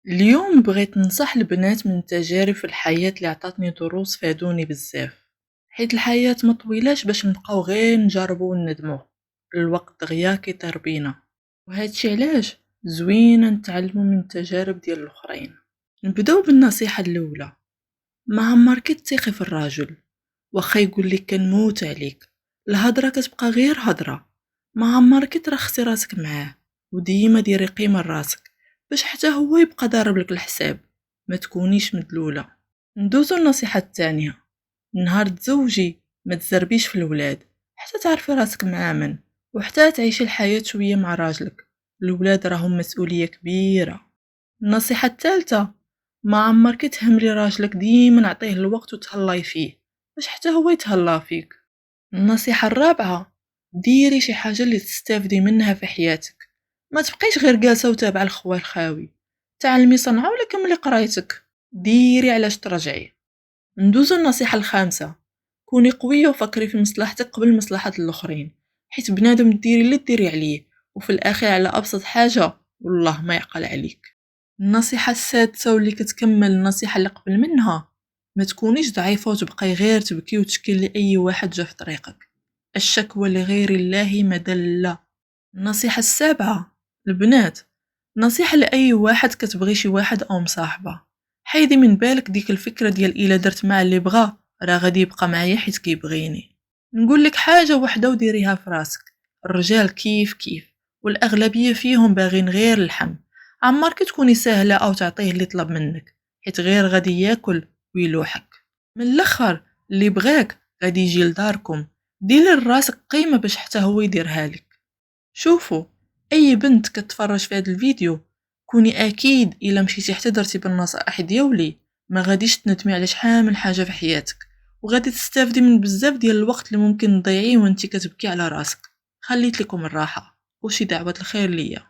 اليوم بغيت ننصح البنات من التجارب في الحياة اللي عطاتني دروس فادوني بزاف. حيت الحياة ما طويلاش باش نبقاو غير نجربو وندمو. الوقت دغيا كيطير بينا، وهادشي علاش زوينة نتعلمو من التجارب ديال الاخرين. نبداو بالنصيحة الاولى: ما عمرك تثقي في الراجل واخا يقول لك كنموت عليك. الهضره كتبقى غير هضره. ما عمرك ترخصي راسك معاه، وديما ديري قيمه لراسك باش حتى هو يبقى ضارب لك الحساب. ما تكونيش مدلوله. ندوزو النصيحه الثانيه: نهار تزوجي ما تزربيش في الولاد حتى تعرفي راسك مع من، وحتى تعيشي الحياه شويه مع راجلك. الولاد راهم مسؤوليه كبيره. النصيحة الثالثة: ما عمرك تهملي راجلك، ديما عطيه الوقت وتهلاي فيه باش حتى هو يتهلا فيك. النصيحة الرابعة: ديري شي حاجة اللي تستافدي منها في حياتك. ما تبقيش غير جالسة وتابعة الخوال الخاوي. تعلمي صنعة ولا كملي قرايتك. ديري علاش ترجعي. ندوزو النصيحة الخامسة: كوني قوية وفكري في مصلحتك قبل مصلحة الآخرين. حيت بنادم ديري اللي ديري عليه، وفي الأخير على أبسط حاجة والله ما يعقل عليك. النصيحة السادسة واللي كتكمل النصيحة اللي قبل منها: ما تكونيش ضعيفة وتبقاي غير تبكي وتشكي لأي واحد جا في طريقك. الشكوى لغير الله مدلة. النصيحة السابعة: البنات، نصيحة لأي واحد كتبغي شي واحد أو مصاحبة: حيدي من بالك ديك الفكرة ديال إلا درت مع اللي بغا راه غادي يبقى معايا حيت كيبغيني. نقول لك حاجة وحدة وديريها في راسك: الرجال كيف كيف، والأغلبية فيهم باغين غير الحم. عمرك تكوني سهلة أو تعطيه اللي طلب منك، حيت غير غادي ياكل ويلوحك. من الأخر اللي بغاك غادي يجي لداركم. ديري لراسك قيمة باش حتى هو يديرها لك. شوفوا، اي بنت كتفرج في هذا الفيديو كوني اكيد الا مشيتي حتى درتي بالنصائح ديالي ما غاديش تندمي على شحال من حاجه في حياتك، وغادي تستافدي من بزاف ديال الوقت اللي ممكن تضيعيه وانت كتبكي على راسك. خليت لكم الراحه وشي دعوه الخير ليا.